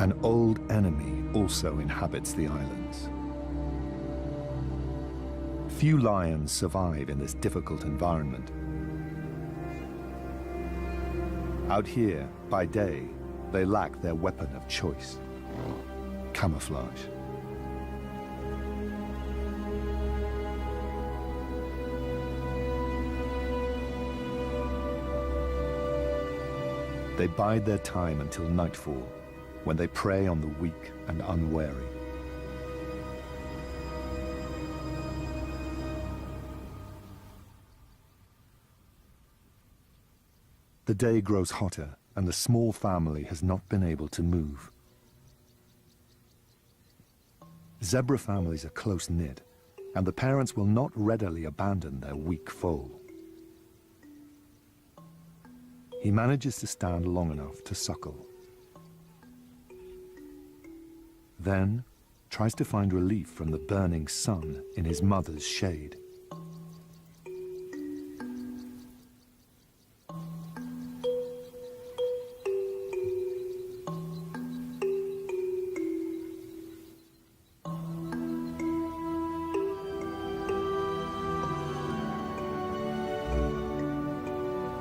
An old enemy also inhabits the islands. Few lions survive in this difficult environment. Out here, by day, they lack their weapon of choice: camouflage. They bide their time until nightfall, when they prey on the weak and unwary. The day grows hotter, and the small family has not been able to move. Zebra families are close-knit, and the parents will not readily abandon their weak foal. He manages to stand long enough to suckle. Then tries to find relief from the burning sun in his mother's shade.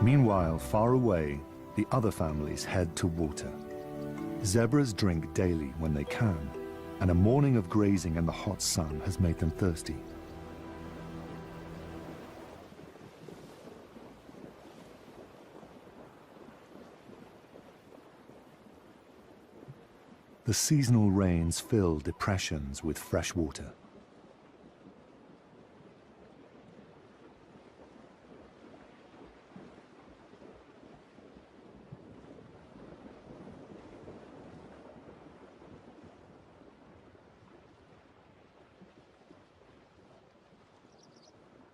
Meanwhile, far away, the other families head to water. Zebras drink daily when they can, and a morning of grazing in the hot sun has made them thirsty. The seasonal rains fill depressions with fresh water.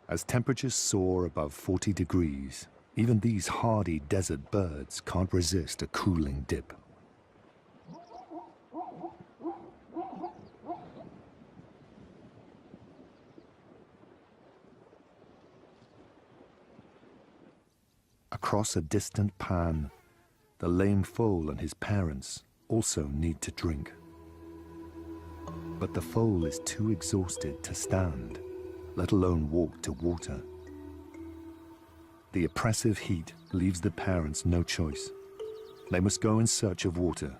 As temperatures soar above 40 degrees, even these hardy desert birds can't resist a cooling dip. Across a distant pan, the lame foal and his parents also need to drink. But the foal is too exhausted to stand, let alone walk to water. The oppressive heat leaves the parents no choice. They must go in search of water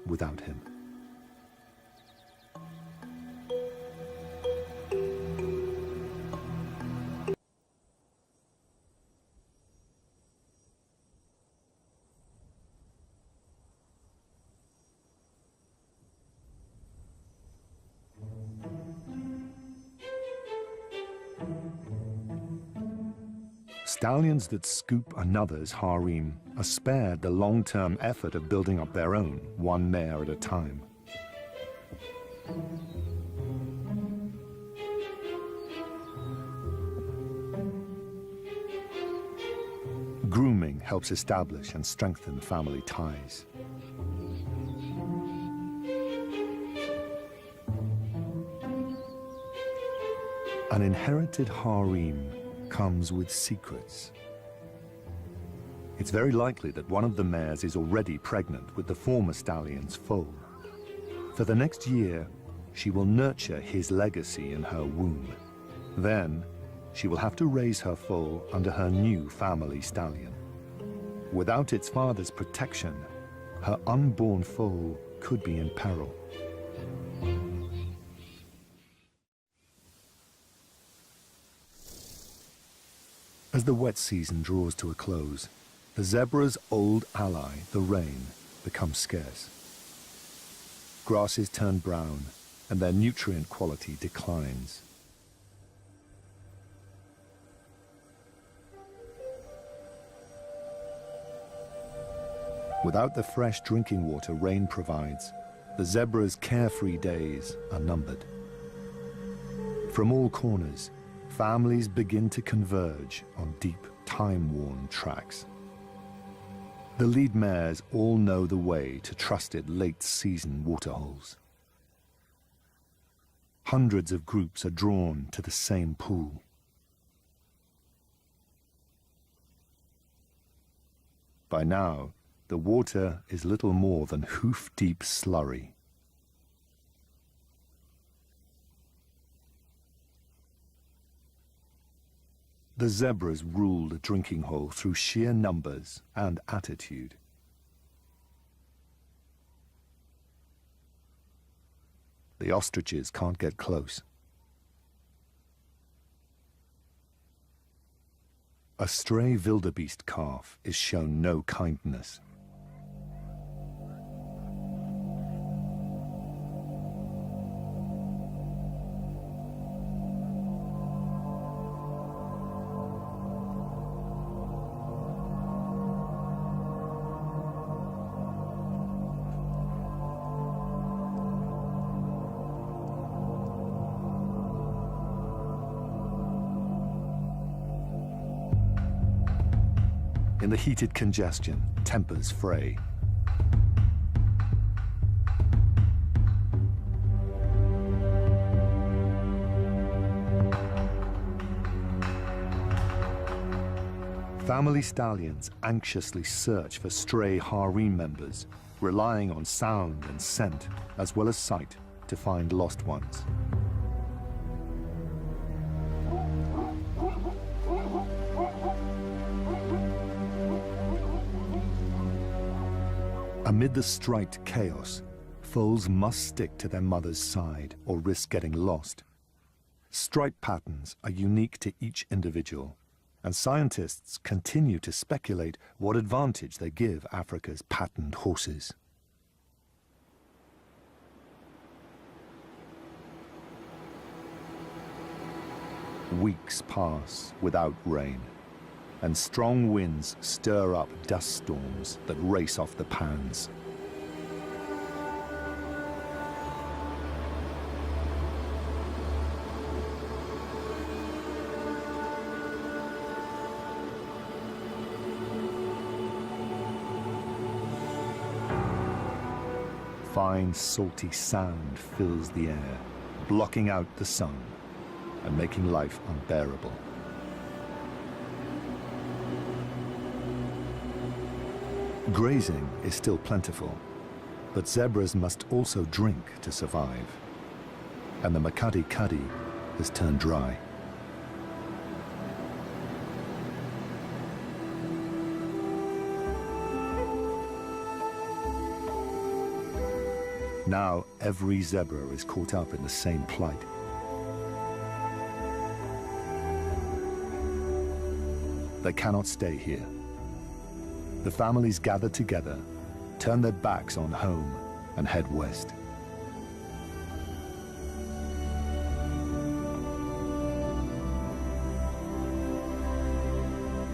without him. Stallions that scoop another's harem are spared the long-term effort of building up their own, one mare at a time. Grooming helps establish and strengthen family ties. An inherited harem comes with secrets. It's very likely that one of the mares is already pregnant with the former stallion's foal. For the next year, she will nurture his legacy in her womb. Then, she will have to raise her foal under her new family stallion. Without its father's protection, her unborn foal could be in peril. As the wet season draws to a close, the zebra's old ally, the rain, becomes scarce. Grasses turn brown, and their nutrient quality declines. Without the fresh drinking water rain provides, the zebra's carefree days are numbered. From all corners, families begin to converge on deep, time-worn tracks. The lead mares all know the way to trusted late-season waterholes. Hundreds of groups are drawn to the same pool. By now, the water is little more than hoof-deep slurry. The zebras rule the drinking hole through sheer numbers and attitude. The ostriches can't get close. A stray wildebeest calf is shown no kindness. In the heated congestion, tempers fray. Family stallions anxiously search for stray harem members, relying on sound and scent, as well as sight, to find lost ones. Amid the striped chaos, foals must stick to their mother's side or risk getting lost. Stripe patterns are unique to each individual, and scientists continue to speculate what advantage they give Africa's patterned horses. Weeks pass without rain, and strong winds stir up dust storms that race off the pans. Fine salty sand fills the air, blocking out the sun and making life unbearable. Grazing is still plentiful, but zebras must also drink to survive, and the Makadi Kadi has turned dry. Now every zebra is caught up in the same plight. They cannot stay here. The families gather together, turn their backs on home, and head west.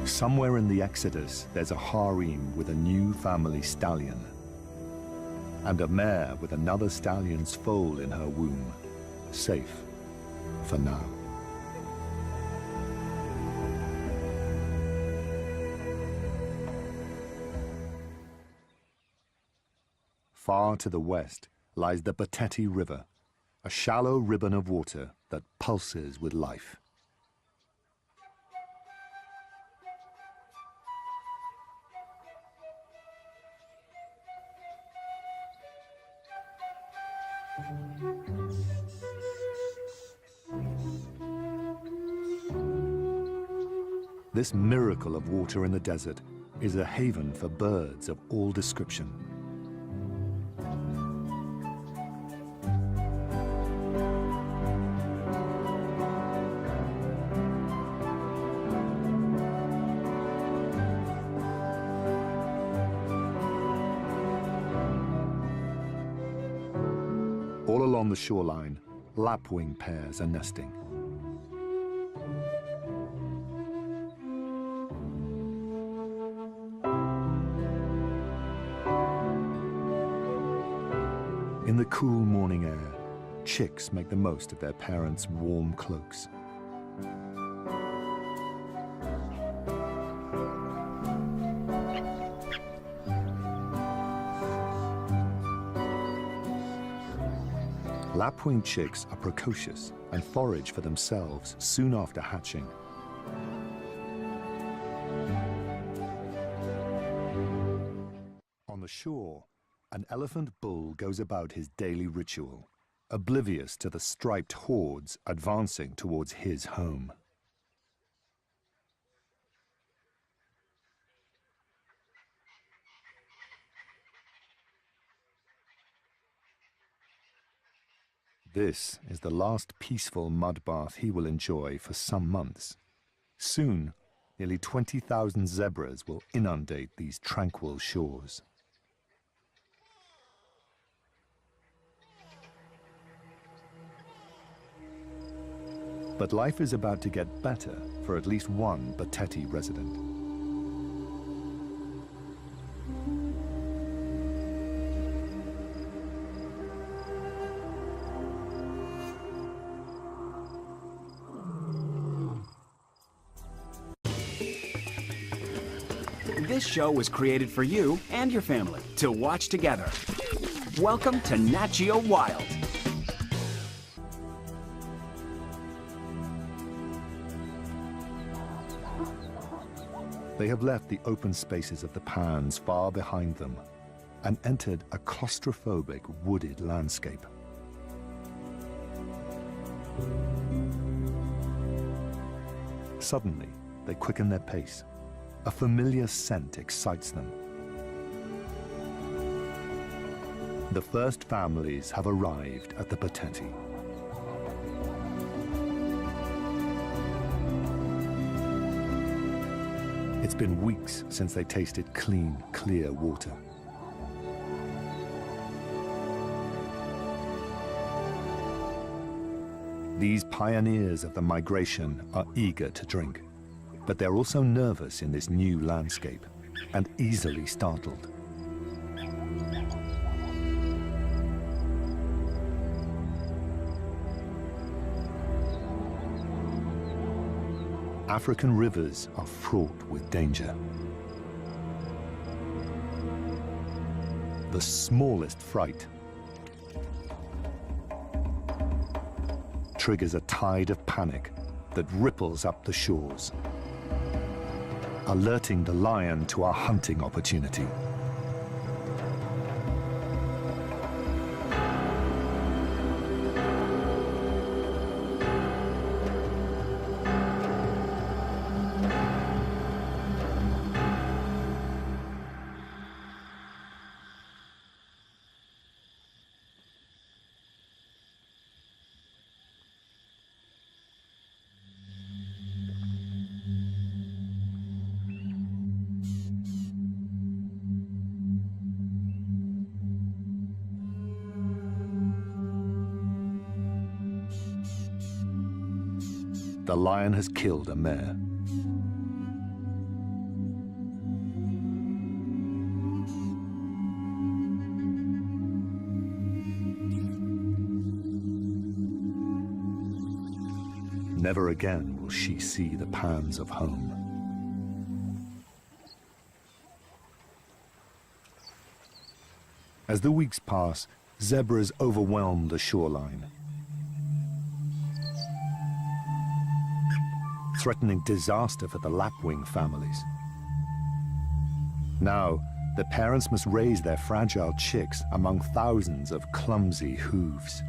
Somewhere in the exodus, there's a harem with a new family stallion, and a mare with another stallion's foal in her womb, safe for now. Far to the west lies the Bateti River, a shallow ribbon of water that pulses with life. This miracle of water in the desert is a haven for birds of all description. All along the shoreline, lapwing pairs are nesting. In the cool morning air, chicks make the most of their parents' warm cloaks. Lapwing chicks are precocious and forage for themselves soon after hatching. shore, an elephant bull goes about his daily ritual, oblivious to the striped hordes advancing towards his home. This is the last peaceful mud bath he will enjoy for some months. Soon, nearly 20,000 zebras will inundate these tranquil shores. But life is about to get better for at least one Bateti resident. This show was created for you and your family to watch together. Welcome to Nat Geo Wild. They have left the open spaces of the pans far behind them and entered a claustrophobic wooded landscape. Suddenly, they quicken their pace. A familiar scent excites them. The first families have arrived at the Bateti. It's been weeks since they tasted clean, clear water. These pioneers of the migration are eager to drink, but they're also nervous in this new landscape and easily startled. African rivers are fraught with danger. The smallest fright triggers a tide of panic that ripples up the shores, alerting the lion to a hunting opportunity. The lion has killed a mare. Never again will she see the pans of home. As the weeks pass, zebras overwhelm the shoreline, threatening disaster for the lapwing families. Now, the parents must raise their fragile chicks among thousands of clumsy hooves.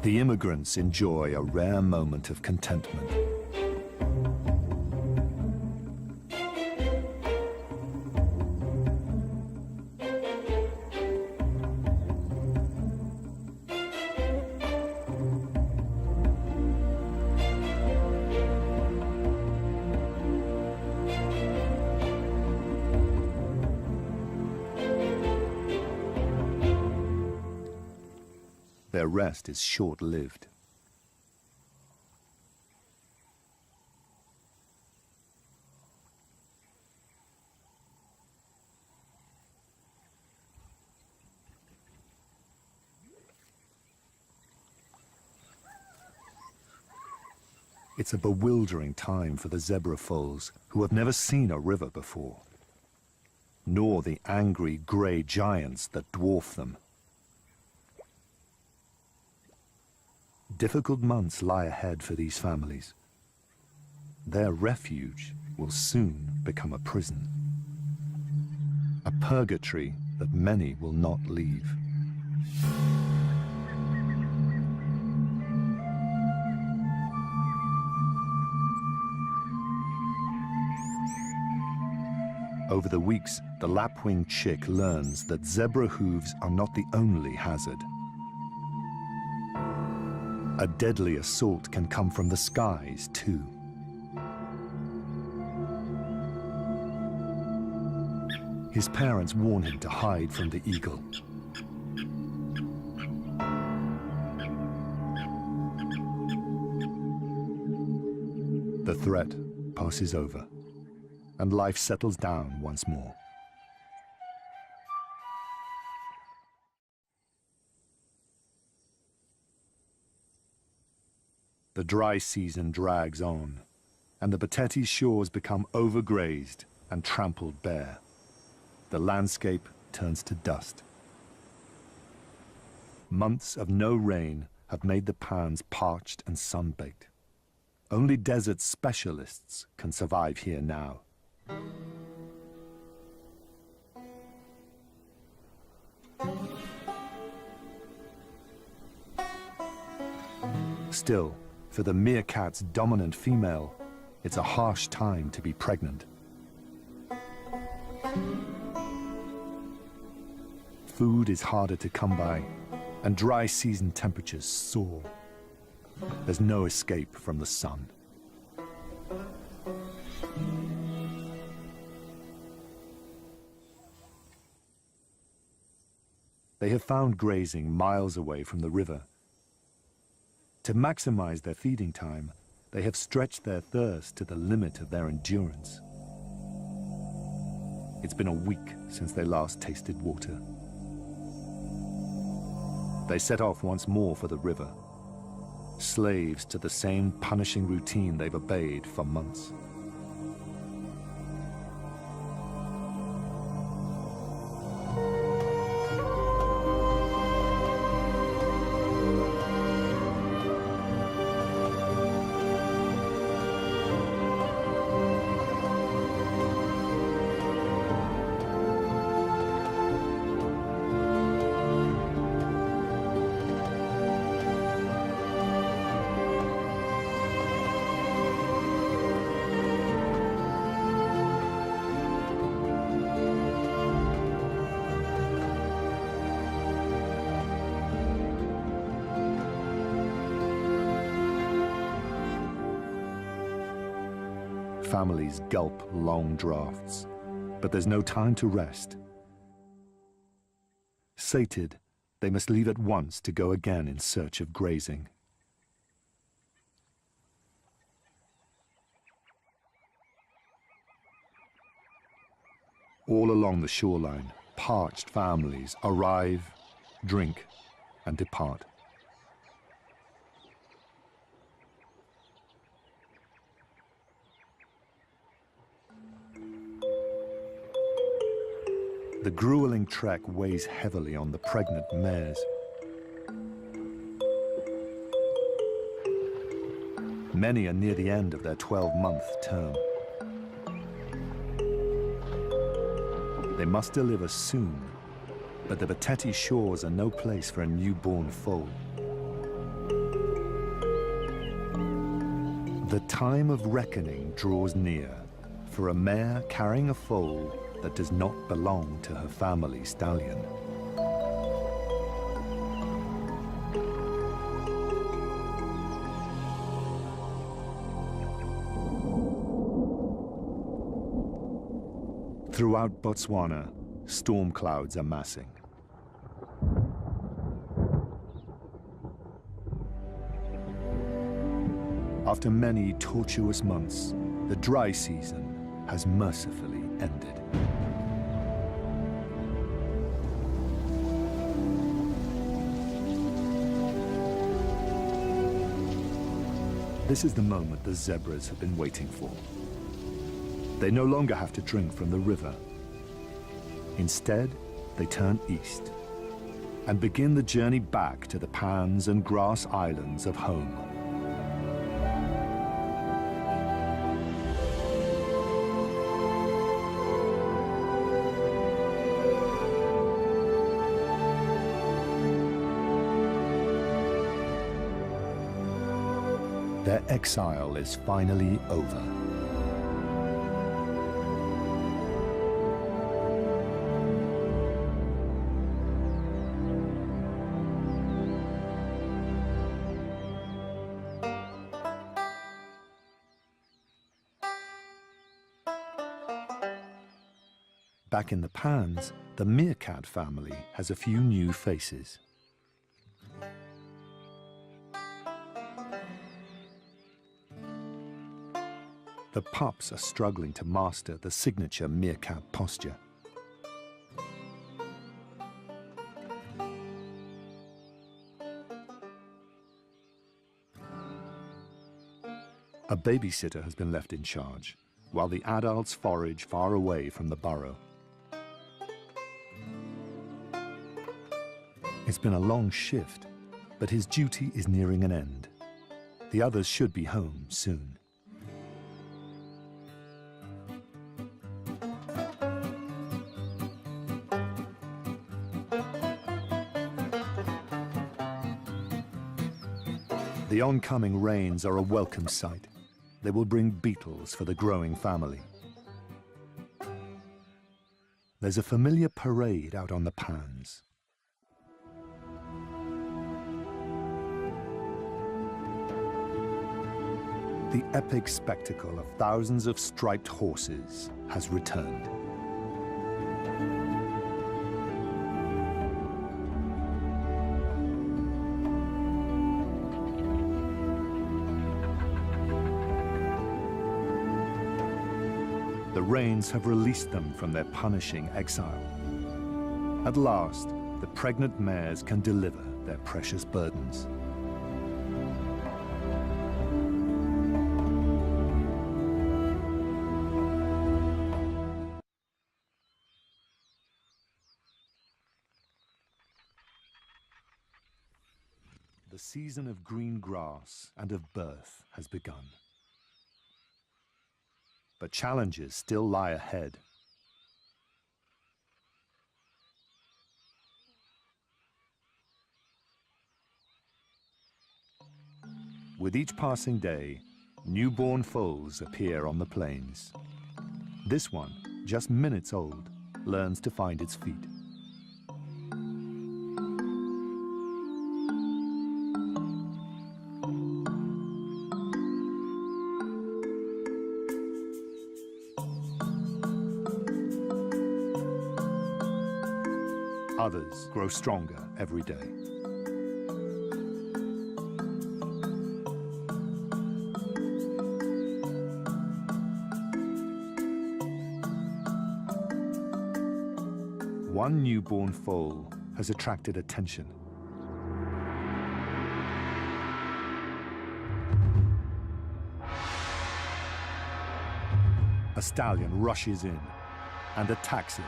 The immigrants enjoy a rare moment of contentment. Their rest is short-lived. It's a bewildering time for the zebra foals who have never seen a river before, nor the angry grey giants that dwarf them. Difficult months lie ahead for these families. Their refuge will soon become a prison, a purgatory that many will not leave. Over the weeks, the lapwing chick learns that zebra hooves are not the only hazard. A deadly assault can come from the skies, too. His parents warn him to hide from the eagle. The threat passes over, and life settles down once more. The dry season drags on, and the Bateti's shores become overgrazed and trampled bare. The landscape turns to dust. Months of no rain have made the pans parched and sun-baked. Only desert specialists can survive here now. Still, for the meerkat's dominant female, it's a harsh time to be pregnant. Food is harder to come by, and dry season temperatures soar. There's no escape from the sun. They have found grazing miles away from the river. To maximize their feeding time, they have stretched their thirst to the limit of their endurance. It's been a week since they last tasted water. They set off once more for the river, slaves to the same punishing routine they've obeyed for months. Families gulp long draughts, but there's no time to rest. Sated, they must leave at once to go again in search of grazing. All along the shoreline, parched families arrive, drink, and depart. The grueling trek weighs heavily on the pregnant mares. Many are near the end of their 12-month term. They must deliver soon, but the Bateti shores are no place for a newborn foal. The time of reckoning draws near for a mare carrying a foal that does not belong to her family stallion. Throughout Botswana, storm clouds are massing. After many tortuous months, the dry season has mercifully ended. This is the moment the zebras have been waiting for. They no longer have to drink from the river. Instead, they turn east, and begin the journey back to the pans and grass islands of home. Their exile is finally over. Back in the pans, the meerkat family has a few new faces. The pups are struggling to master the signature meerkat posture. A babysitter has been left in charge, while the adults forage far away from the burrow. It's been a long shift, but his duty is nearing an end. The others should be home soon. The oncoming rains are a welcome sight. They will bring beetles for the growing family. There's a familiar parade out on the pans. The epic spectacle of thousands of striped horses has returned. The rains have released them from their punishing exile. At last, the pregnant mares can deliver their precious burdens. The season of green grass and of birth has begun. But challenges still lie ahead. With each passing day, newborn foals appear on the plains. This one, just minutes old, learns to find its feet. Others grow stronger every day. One newborn foal has attracted attention. A stallion rushes in and attacks it.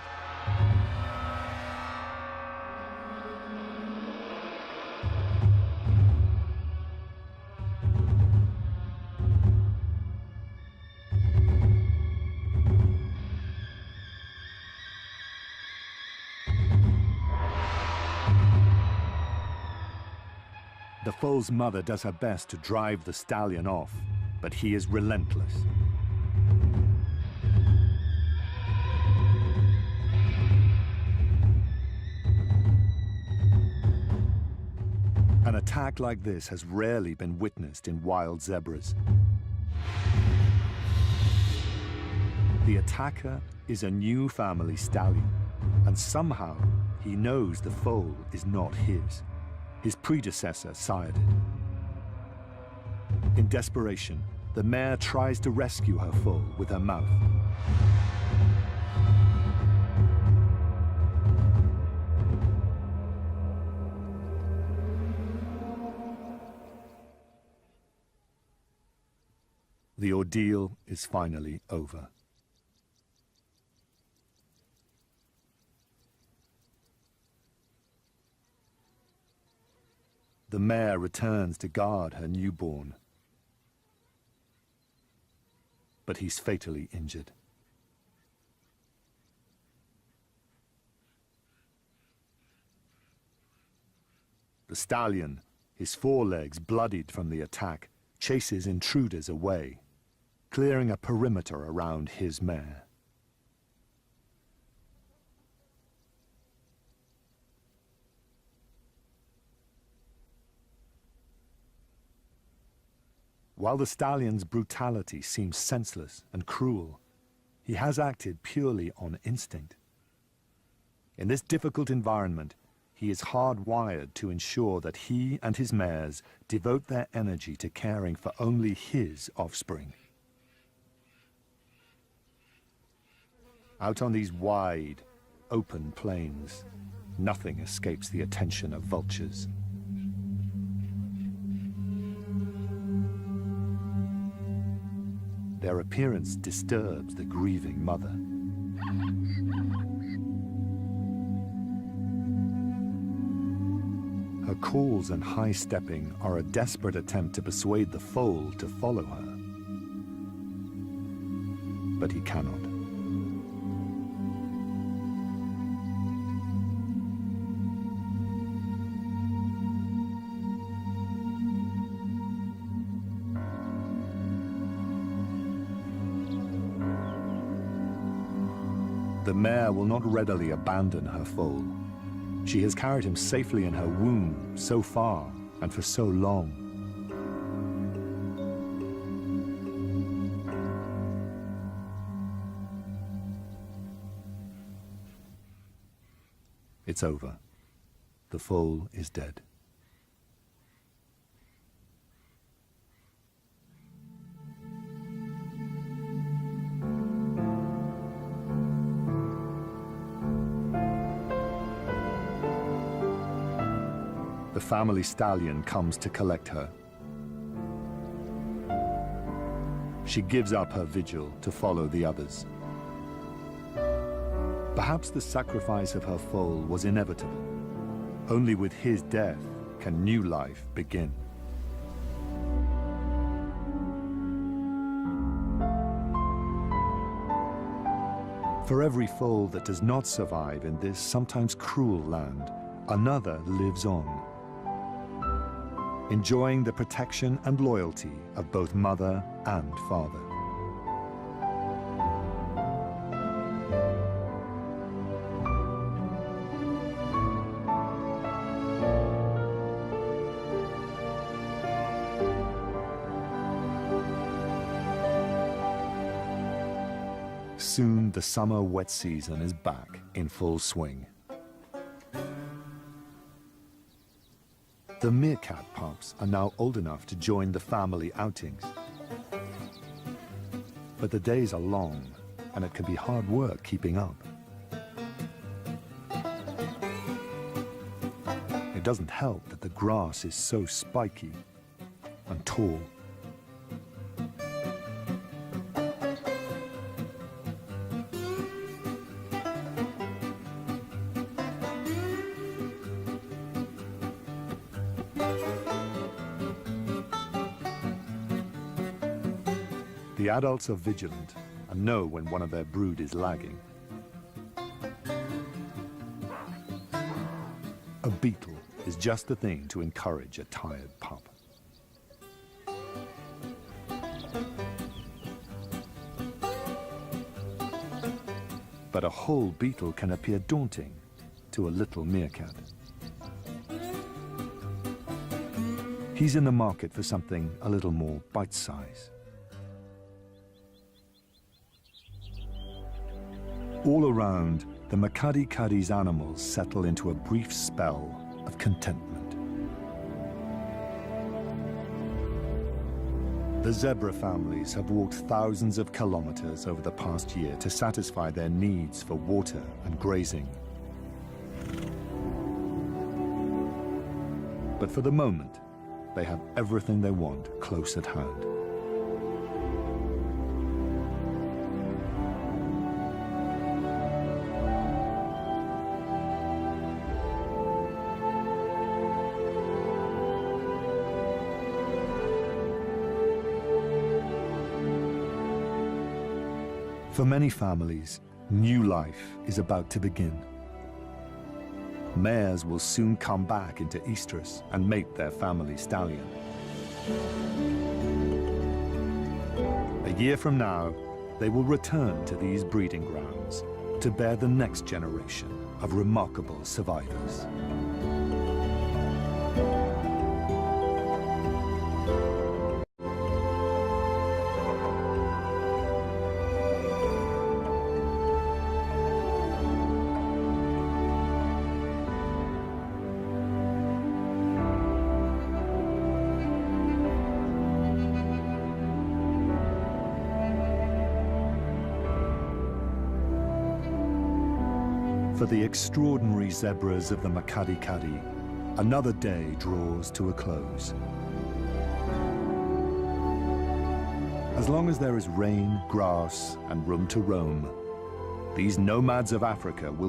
The foal's mother does her best to drive the stallion off, but he is relentless. An attack like this has rarely been witnessed in wild zebras. The attacker is a new family stallion, and somehow he knows the foal is not his. His predecessor sired it. In desperation, the mare tries to rescue her foal with her mouth. The ordeal is finally over. The mare returns to guard her newborn. But he's fatally injured. The stallion, his forelegs bloodied from the attack, chases intruders away, clearing a perimeter around his mare. While the stallion's brutality seems senseless and cruel, he has acted purely on instinct. In this difficult environment, he is hardwired to ensure that he and his mares devote their energy to caring for only his offspring. Out on these wide, open plains, nothing escapes the attention of vultures. Their appearance disturbs the grieving mother. Her calls and high stepping are a desperate attempt to persuade the foal to follow her. But he cannot. The mare will not readily abandon her foal. She has carried him safely in her womb so far and for so long. It's over. The foal is dead. The family stallion comes to collect her. She gives up her vigil to follow the others. Perhaps the sacrifice of her foal was inevitable. Only with his death can new life begin. For every foal that does not survive in this sometimes cruel land, another lives on, enjoying the protection and loyalty of both mother and father. Soon the summer wet season is back in full swing. The meerkat pups are now old enough to join the family outings. But the days are long, and it can be hard work keeping up. It doesn't help that the grass is so spiky and tall. The adults are vigilant and know when one of their brood is lagging. A beetle is just the thing to encourage a tired pup. But a whole beetle can appear daunting to a little meerkat. He's in the market for something a little more bite-sized. All around, the Makadi-Kadi's animals settle into a brief spell of contentment. The zebra families have walked thousands of kilometers over the past year to satisfy their needs for water and grazing. But for the moment, they have everything they want close at hand. For many families, new life is about to begin. Mares will soon come back into estrus and mate their family stallion. A year from now, they will return to these breeding grounds to bear the next generation of remarkable survivors. For the extraordinary zebras of the Makadi-Kadi, another day draws to a close. As long as there is rain, grass, and room to roam, these nomads of Africa will